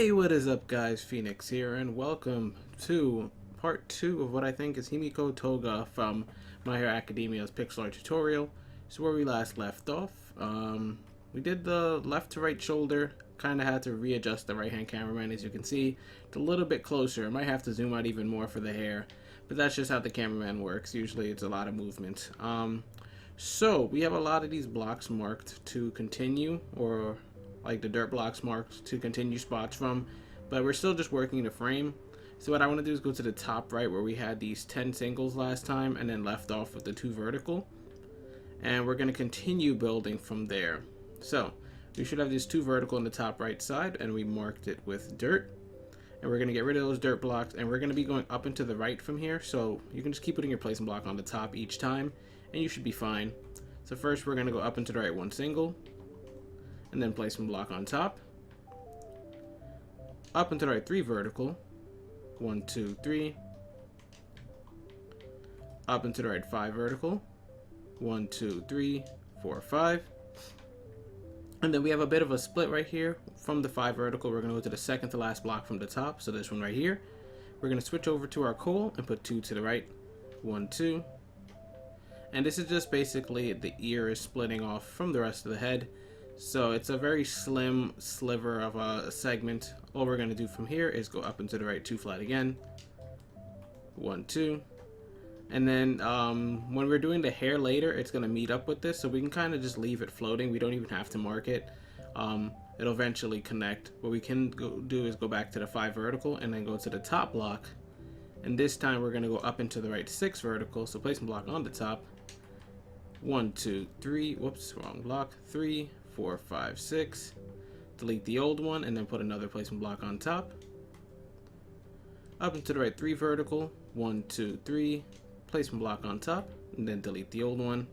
Hey, what is up guys, Phoenix here, and welcome to part 2 of what I think is Himiko Toga from My Hero Academia's pixel art tutorial. This is where we last left off. We did the left to right shoulder, kind of had to readjust the right hand cameraman. As you can see, it's a little bit closer. I might have to zoom out even more for the hair, but that's just how the cameraman works. Usually it's a lot of movement. So we have a lot of these blocks marked to continue, or like the dirt blocks marked to continue spots from, but we're still just working the frame. So what I want to do is go to the top right where we had these 10 singles last time and then left off with the 2 vertical, and we're going to continue building from there. So we should have these 2 vertical on the top right side, and we marked it with dirt, and we're going to get rid of those dirt blocks, and we're going to be going up and to the right from here. So you can just keep putting your placement block on the top each time and you should be fine. So first we're going to go up and to the right 1 single, and then placement block on top, up and to the right 3 vertical, 1 2 3, up and to the right 5 vertical, 1 2 3 4 5, and then we have a bit of a split right here. From the 5 vertical, we're going to go to the second to last block from the top, so this one right here. We're going to switch over to our coil and put 2 to the right, 1 2, and this is just basically the ear is splitting off from the rest of the head. So it's a very slim sliver of a segment. All we're going to do from here is go up and to the right 2 flat again, 1 2, and then when we're doing the hair later, it's going to meet up with this, so we can kind of just leave it floating. We don't even have to mark it. It'll eventually connect. What we can do is go back to the 5 vertical and then go to the top block, and this time we're going to go up into the right 6 vertical, so placement block on the top, 1 2 3, whoops, wrong block, 3 4 5 6, delete the old one and then put another placement block on top, up into the right 3 vertical, 1 2 3, placement block on top, and then delete the old one,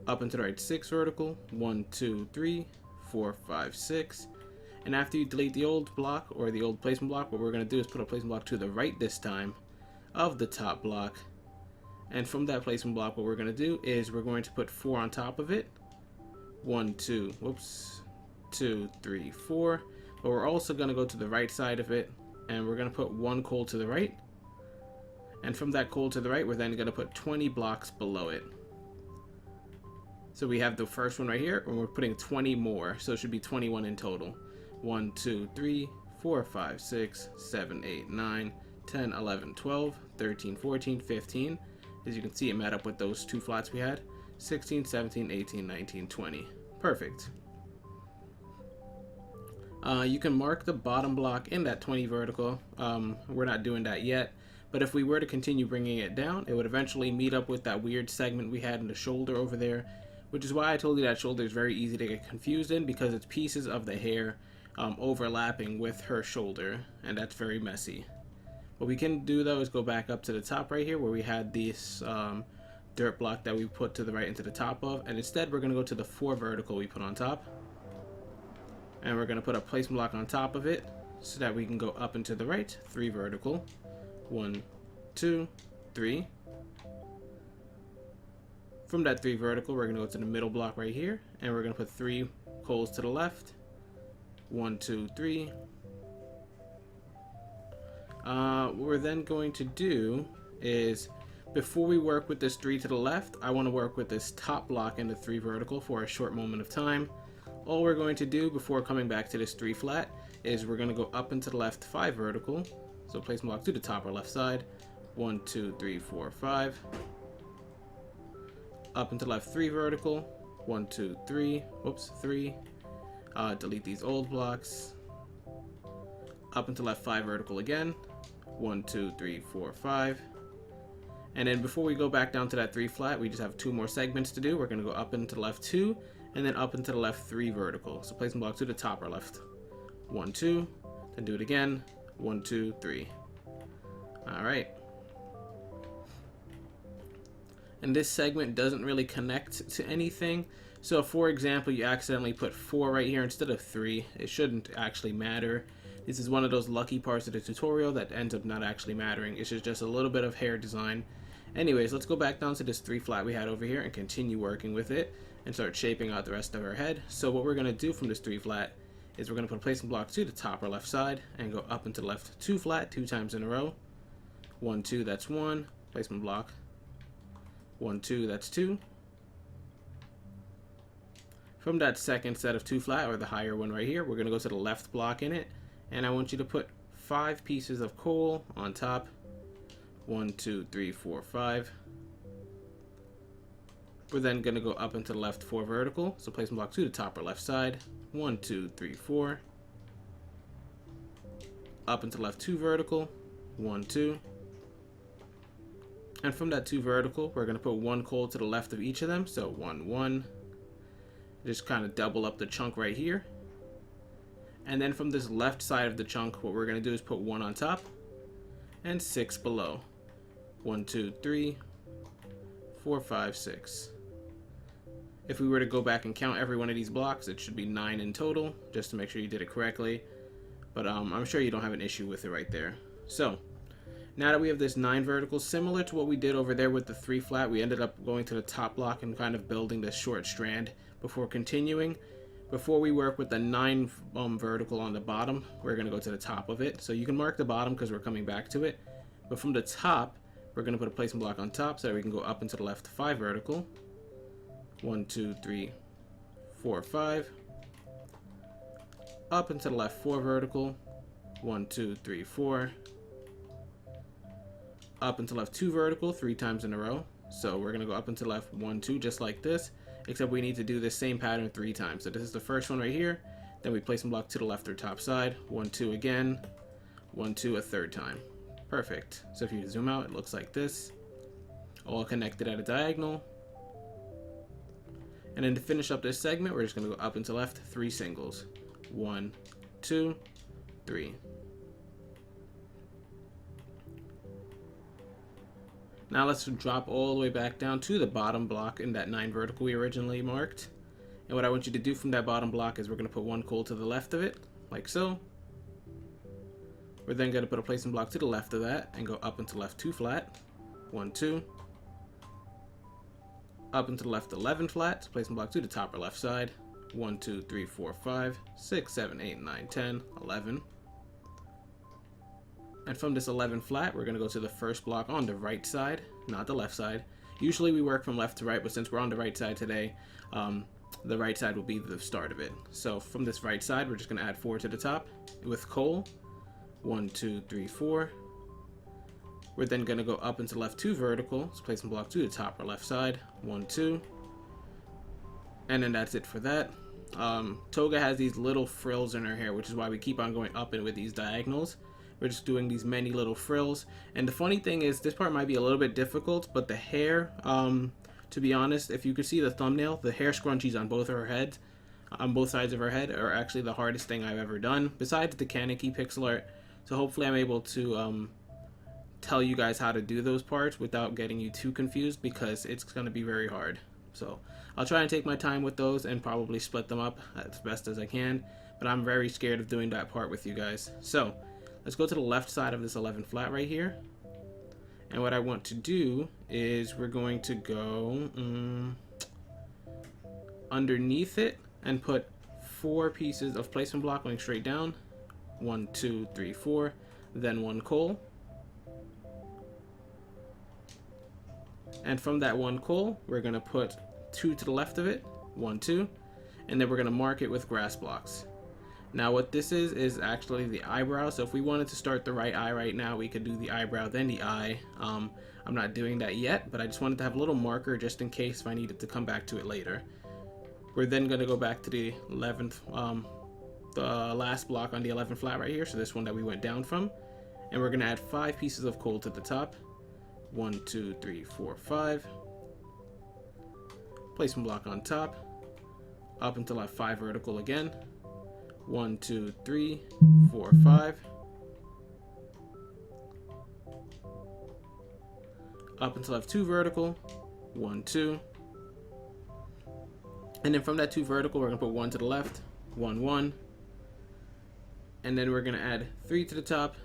up into the right 6 vertical, 1 2 3 4 5 6, and after you delete the old block or the old placement block, what we're going to do is put a placement block to the right this time of the top block, and from that placement block what we're going to do is we're going to put 4 on top of it, 1 2, whoops, 2 3 4, but we're also going to go to the right side of it and we're going to put 1 coil to the right, and from that coil to the right we're then going to put 20 blocks below it. So we have the first one right here and we're putting 20 more, so it should be 21 in total. 1 2 3 4 5 6 7 8 9 10 11 12 13 14 15. As you can see, it met up with those 2 flats we had. 16, 17, 18, 19, 20. Perfect. You can mark the bottom block in that 20 vertical. We're not doing that yet, but if we were to continue bringing it down, it would eventually meet up with that weird segment we had in the shoulder over there, which is why I told you that shoulder is very easy to get confused in, because it's pieces of the hair overlapping with her shoulder, and that's very messy. What we can do though is go back up to the top right here where we had this dirt block that we put to the right into the top of, and instead we're going to go to the 4 vertical we put on top, and we're going to put a placement block on top of it so that we can go up and to the right 3 vertical, 1 2 3. From that 3 vertical we're going to go to the middle block right here and we're going to put 3 coils to the left, 1 2 3. What we're then going to do is, before we work with this 3 to the left, I want to work with this top block in the 3 vertical for a short moment of time. All we're going to do before coming back to this 3 flat is we're going to go up into the left 5 vertical, so placement block to the top or left side, 1 2 3 4 5, up into the left 3 vertical, 1 2 3, whoops, 3, delete these old blocks, up into left 5 vertical again, 1 2 3 4 5. And then before we go back down to that 3 flat, we just have 2 more segments to do. We're going to go up into the left 2 and then up into the left 3 vertical. So placement block to the top or left, 1 2, then do it again, 1 2 3. All right. And this segment doesn't really connect to anything. So for example, you accidentally put 4 right here instead of 3. It shouldn't actually matter. This is one of those lucky parts of the tutorial that ends up not actually mattering. It's just a little bit of hair design. Anyways, let's go back down to this 3 flat we had over here and continue working with it and start shaping out the rest of her head. So what we're going to do from this 3 flat is we're going to put a placement block to the top or left side and go up and to the left 2 flat 2 times in a row. 1, 2, that's 1. Placement block. 1, 2, that's 2. From that second set of 2 flat, or the higher one right here, we're going to go to the left block in it, and I want you to put 5 pieces of coal on top. 1, 2, 3, 4, 5. We're then going to go up into the left 4 vertical, so placement block to the top or left side. 1, 2, 3, 4. Up into the left 2 vertical. 1, 2. And from that 2 vertical, we're going to put 1 coal to the left of each of them, so 1, 1. Just kind of double up the chunk right here. And then from this left side of the chunk, what we're going to do is put 1 on top and 6 below. 1, 2, 3, 4, 5, 6. If we were to go back and count every one of these blocks, it should be 9 in total, just to make sure you did it correctly. But I'm sure you don't have an issue with it right there. So now that we have this 9 verticals, similar to what we did over there with the 3 flat, we ended up going to the top block and kind of building this short strand before continuing. Before we work with the 9 vertical on the bottom, we're going to go to the top of it. So you can mark the bottom because we're coming back to it. But from the top, we're going to put a placement block on top so that we can go up into the left 5 vertical. 1, 2, 3, 4, 5. Up into the left 4 vertical. 1, 2, 3, 4. Up into left 2 vertical 3 times in a row. So we're going to go up into left 1, 2 just like this, except we need to do this same pattern 3 times. So this is the first one right here. Then we place a block to the left or top side. 1, 2 again. 1, 2 a third time. Perfect. So if you zoom out, it looks like this. All connected at a diagonal. And then to finish up this segment, we're just going to go up and to left 3 singles. 1, 2, 3. Now let's drop all the way back down to the bottom block in that 9 vertical we originally marked. And what I want you to do from that bottom block is we're going to put 1 coal to the left of it, like so. We're then going to put a placement block to the left of that and go up into left 2 flat. 1, 2. Up into the left 11 flat, placement block to the top or left side. 1, 2, 3, 4, 5, 6, 7, 8, 9, 10, 11. And from this 11 flat, we're going to go to the first block on the right side, not the left side. Usually we work from left to right, but since we're on the right side today, the right side will be the start of it. So from this right side, we're just going to add 4 to the top with coal. 1, 2, 3, 4. We're then going to go up into left 2 vertical, so placement block to the top or left side. 1, 2. And then that's it for that. Toga has these little frills in her hair, which is why we keep on going up and with these diagonals. We're just doing these many little frills. And the funny thing is, this part might be a little bit difficult, but the hair, to be honest, if you could see the thumbnail, the hair scrunchies on both of her heads, on both sides of her head, are actually the hardest thing I've ever done, besides the Kaneki pixel art. So hopefully I'm able to tell you guys how to do those parts without getting you too confused, because it's going to be very hard. So I'll try and take my time with those and probably split them up as best as I can, but I'm very scared of doing that part with you guys. So let's go to the left side of this 11 flat right here. And what I want to do is we're going to go underneath it and put 4 pieces of placement block going straight down. 1, 2, 3, 4. Then 1 coal. And from that 1 coal, we're going to put 2 to the left of it. 1, 2. And then we're going to mark it with grass blocks. Now what this is actually the eyebrow. So if we wanted to start the right eye right now, we could do the eyebrow, then the eye. I'm not doing that yet, but I just wanted to have a little marker just in case if I needed to come back to it later. We're then going to go back to the 11th, the last block on the 11 flat right here. So this one that we went down from. And we're going to add 5 pieces of coal to the top. 1, 2, 3, 4, 5. Placement block on top. Up until I 5 vertical again. 1, 2, 3, 4, 5. Up until I have 2 vertical. 1, 2. And then from that 2 vertical, we're going to put 1 to the left. 1, 1. And then we're going to add 3 to the top.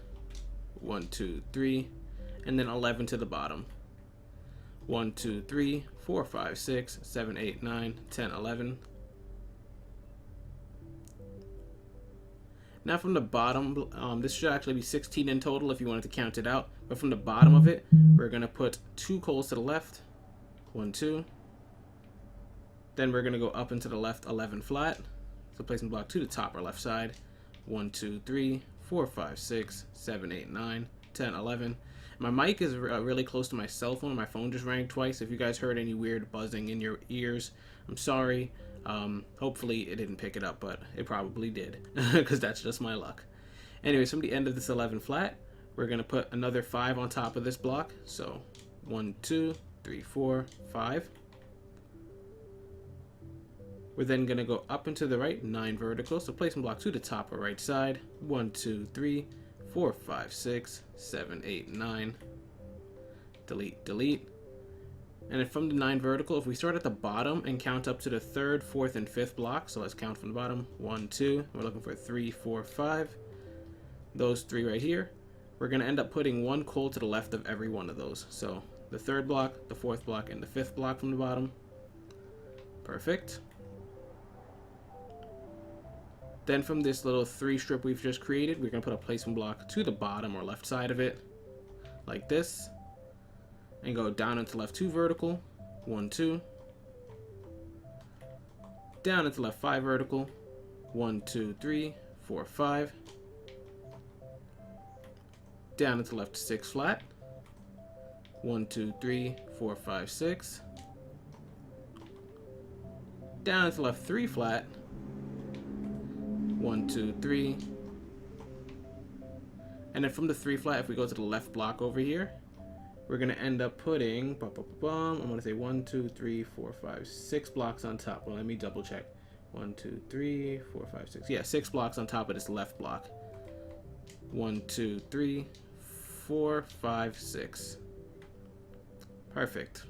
1, 2, 3. And then 11 to the bottom. 1, 2, 3, 4, 5, 6, 7, 8, 9, 10, 11. Now from the bottom, this should actually be 16 in total if you wanted to count it out. But from the bottom of it, we're going to put 2 coals to the left. 1, 2. Then we're going to go up into the left 11 flat. So placing block to the top or left side. 1, 2, 3, 4, 5, 6, 7, 8, 9, 10, 11. My mic is really close to my cell phone. My phone just rang twice. If you guys heard any weird buzzing in your ears, I'm sorry. Hopefully it didn't pick it up, but it probably did, because that's just my luck. Anyways, from the end of this 11 flat, we're going to put another 5 on top of this block. So 1, 2, 3, 4, 5. We're then going to go up into the right 9 vertical. So placing block to the top or right side. 1, 2, 3, 4, 5, 6, 7, 8, 9. Delete, delete. And then from the 9 vertical, if we start at the bottom and count up to the 3rd, 4th, and 5th block, so let's count from the bottom. 1, 2. We're looking for 3, 4, 5. Those 3 right here. We're going to end up putting 1 coal to the left of every one of those. So the 3rd block, the 4th block, and the 5th block from the bottom. Perfect. Then from this little 3 strip we've just created, we're going to put a placement block to the bottom or left side of it, like this. And go down into left 2 vertical, 1, 2. Down into left 5 vertical, 1, 2, 3, 4, 5. Down into left 6 flat, 1, 2, 3, 4, 5, 6. Down into left 3 flat, 1, 2, 3. And then from the 3 flat, if we go to the left block over here, we're going to end up putting, I'm going to say 1, 2, 3, 4, 5, 6 blocks on top. Well, let me double check. 1, 2, 3, 4, 5, 6. Yeah, 6 blocks on top of this left block. 1, 2, 3, 4, 5, 6. Perfect.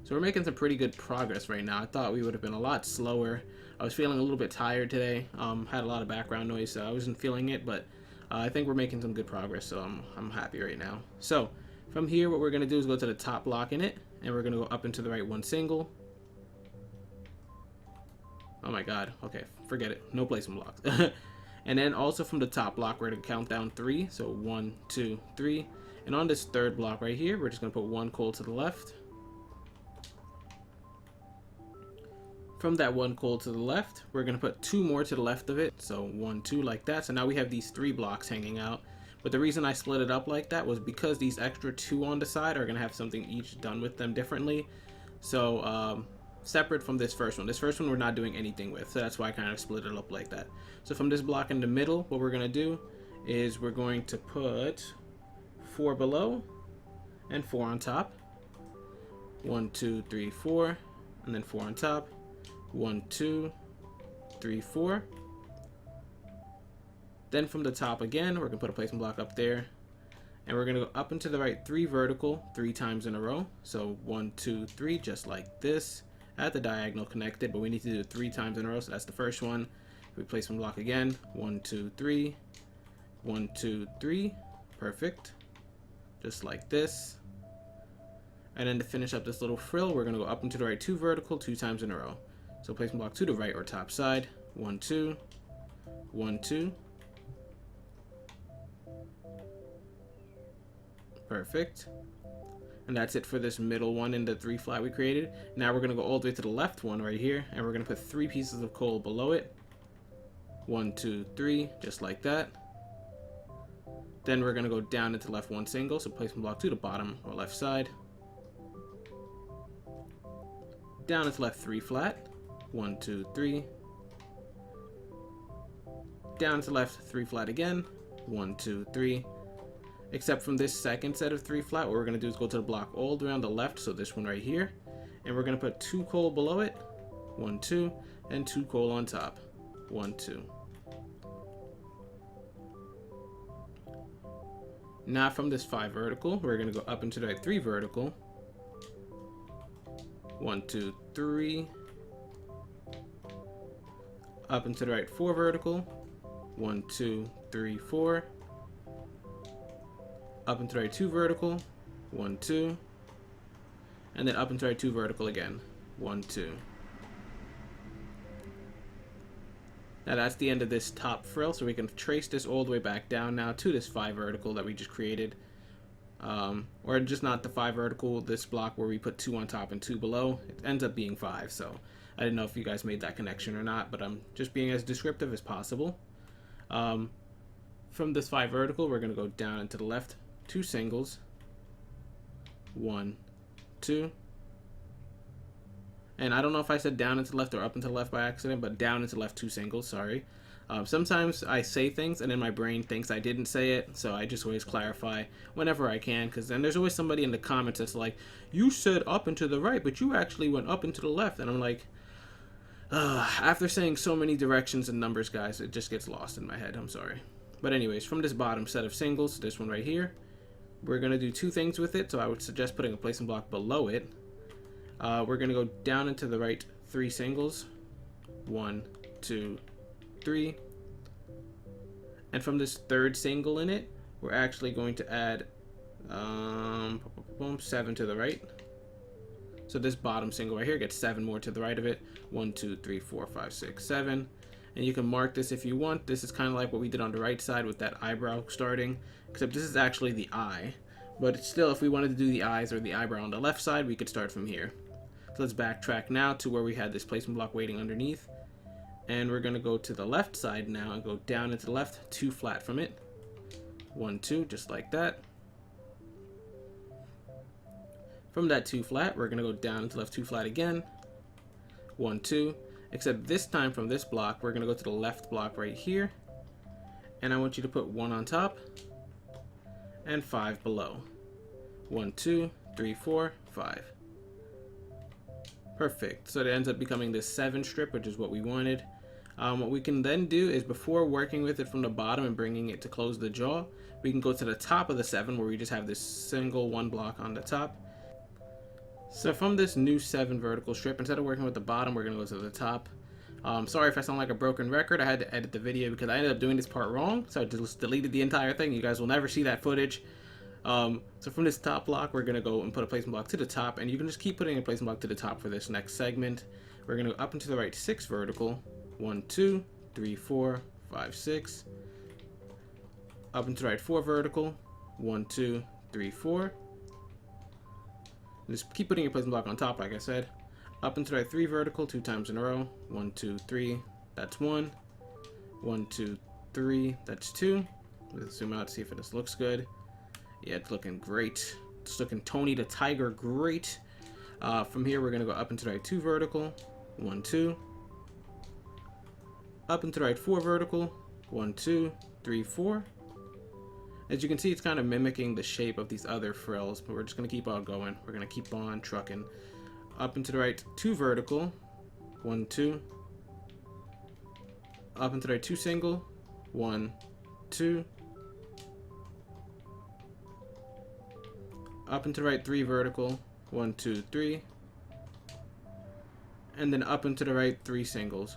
So we're making some pretty good progress right now. I thought we would have been a lot slower. I was feeling a little bit tired today. Had a lot of background noise, so I wasn't feeling it, but I think we're making some good progress, so I'm happy right now. So from here, what we're going to do is go to the top block in it, and we're going to go up into the right 1 single. Oh my god. Okay, forget it. No placement blocks. And then also from the top block, we're going to count down 3. So 1, 2, 3. And on this 3rd block right here, we're just going to put 1 coal to the left. From that 1 coal to the left, we're going to put 2 more to the left of it. So 1, 2 like that. So now we have these 3 blocks hanging out. But the reason I split it up like that was because these extra 2 on the side are going to have something each done with them differently. So separate from this first one. This first one we're not doing anything with. So that's why I kind of split it up like that. So from this block in the middle, what we're going to do is we're going to put 4 below and 4 on top. 1, 2, 3, 4. And then 4 on top. 1, 2, 3, 4. Then from the top again, we're going to put a placement block up there. And we're going to go up into the right 3 vertical 3 times in a row. So 1, 2, 3, just like this. At the diagonal connected, but we need to do it 3 times in a row. So that's the first one. We placement block again. 1, 2, 3. 1, 2, 3. Perfect. Just like this. And then to finish up this little frill, we're going to go up into the right 2 vertical 2 times in a row. So placement block to the right or top side. 1, 2. 1, 2. Perfect. And that's it for this middle one in the 3 flat we created. Now we're going to go all the way to the left one right here, and we're going to put 3 pieces of coal below it. 1, 2, 3, just like that. Then we're going to go down into left 1 single, so placement block to the bottom or left side. Down into left 3 flat. 1, 2, 3. Down to left 3 flat again. 1, 2, 3. Except from this second set of 3 flat, what we're going to do is go to the block all the way on the left, so this one right here. And we're going to put 2 coal below it. 1, 2. And 2 coal on top. 1, 2. Now from this 5 vertical, we're going to go up into the right 3 vertical. 1, 2, 3. Up into the right 4 vertical. 1, 2, 3, 4. Up into the right 2 vertical. 1, 2. And then up into the right 2 vertical again. 1, 2. Now that's the end of this top frill, so we can trace this all the way back down now to this 5 vertical that we just created. Or just not the 5 vertical, this block where we put 2 on top and 2 below. It ends up being 5, so I didn't know if you guys made that connection or not, but I'm just being as descriptive as possible. From this 5 vertical, we're going to go down and to the left 2 singles. 1, 2. And I don't know if I said down and to the left or up and to the left by accident, but down and to the left 2 singles, sorry. Sometimes I say things and then my brain thinks I didn't say it, so I just always clarify whenever I can, because then there's always somebody in the comments that's like, you said up and to the right, but you actually went up and to the left, and I'm like, after saying so many directions and numbers, guys, it just gets lost in my head, I'm sorry. But anyways, from this bottom set of singles, this one right here, we're going to do 2 things with it, so I would suggest putting a placement block below it. We're going to go down and to the right 3 singles. 1, 2, 3. And from this 3rd single in it, we're actually going to add 7 to the right. So this bottom single right here gets 7 more to the right of it. 1, 2, 3, 4, 5, 6, 7. And you can mark this if you want. This is kind of like what we did on the right side with that eyebrow starting, except this is actually the eye. But still, if we wanted to do the eyes or the eyebrow on the left side, we could start from here. So let's backtrack now to where we had this placement block waiting underneath. And we're going to go to the left side now and go down into the left 2 flat from it. 1, 2, just like that. From that 2 flat, we're going to go down into the left 2 flat again. 1, 2. Except this time from this block, we're going to go to the left block right here. And I want you to put 1 on top and 5 below. 1, 2, 3, 4, 5. Perfect. So it ends up becoming this 7 strip, which is what we wanted. What we can then do is, before working with it from the bottom and bringing it to close the jaw, we can go to the top of the 7 where we just have this single 1 block on the top. So from this new 7 vertical strip, instead of working with the bottom, we're going to go to the top. Sorry if I sound like a broken record. I had to edit the video because I ended up doing this part wrong, so I just deleted the entire thing. You guys will never see that footage. So from this top block, we're going to go and put a placement block to the top, and you can just keep putting a placement block to the top for this next segment. We're going to go up and to the right 6 vertical. 1, 2, 3, 4, 5, 6. Up and to the right 4 vertical. 1, 2, 3, 4. Just keep putting your placement block on top, like I said. Up and to the right 3 vertical 2 times in a row. 1, 2, 3. That's 1. 1, 2, 3. That's 2. Let's zoom out to see if this looks good. Yeah, it's looking great. It's looking Tony the Tiger great. From here, we're going to go up and to the right 2 vertical. 1, 2. Up and to the right 4 vertical. 1, 2, 3, 4. As you can see, it's kind of mimicking the shape of these other frills, but we're just going to keep on going. We're going to keep on trucking. Up and to the right 2 vertical. 1, 2. Up and to the right 2 single. 1, 2. Up and to the right 3 vertical. 1, 2, 3. And then up and to the right 3 singles.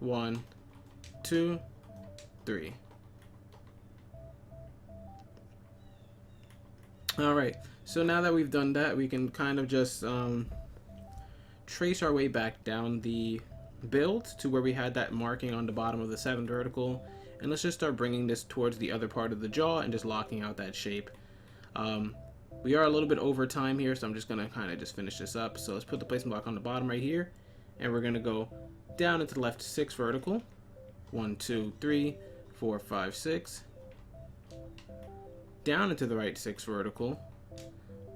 1, 2, 3. Alright, so now that we've done that, we can kind of just trace our way back down the build to where we had that marking on the bottom of the 7 vertical. And let's just start bringing this towards the other part of the jaw and just locking out that shape. We are a little bit over time here, so I'm just going to kind of just finish this up. So let's put the placement block on the bottom right here. And we're going to go down into the left 6 vertical. 1, 2, 3, 4, 5, 6. Down into the right 6 vertical.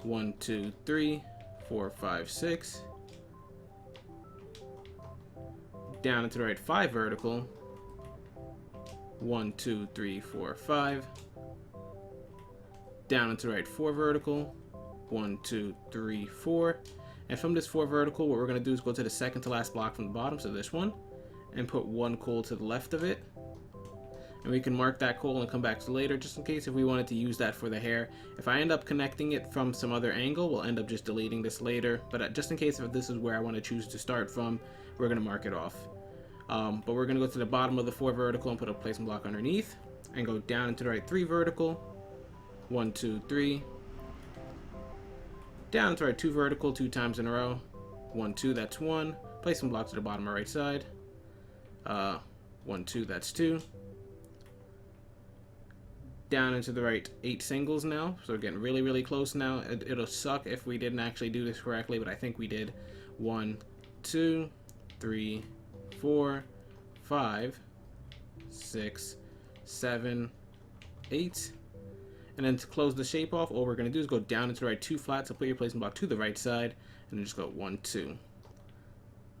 1, 2, 3, 4, 5, 6. Down into the right 5 vertical. 1, 2, 3, 4, 5. Down into the right 4 vertical. 1, 2, 3, 4. And from this 4 vertical, what we're going to do is go to the second to last block from the bottom, so this one, and put 1 coil to the left of it. And we can mark that coil and come back to later, just in case if we wanted to use that for the hair. If I end up connecting it from some other angle, we'll end up just deleting this later. But just in case if this is where I want to choose to start from, we're going to mark it off. But we're going to go to the bottom of the 4 vertical and put a placement block underneath, and go down into the right 3 vertical. 1, 2, 3. Down to right 2 vertical 2 times in a row. 1, 2, that's 1. Placement block to the bottom of right side. 1, 2, that's 2. Down into the right 8 singles now. So we're getting really, really close now. It'll suck if we didn't actually do this correctly, but I think we did. 1, 2, 3, 4, 5, 6, 7, 8. And then to close the shape off, all we're going to do is go down into the right 2 flat. So put your placement block to the right side, and then just go 1, 2.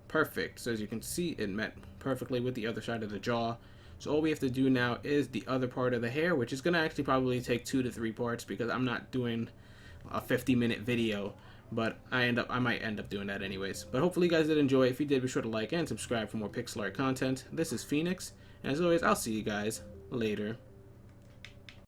Perfect. So as you can see, it met perfectly with the other side of the jaw. So all we have to do now is the other part of the hair, which is going to actually probably take 2 to 3 parts because I'm not doing a 50-minute video, but I might end up doing that anyways. But hopefully you guys did enjoy. If you did, be sure to like and subscribe for more pixel art content. This is Phoenix, and as always, I'll see you guys later.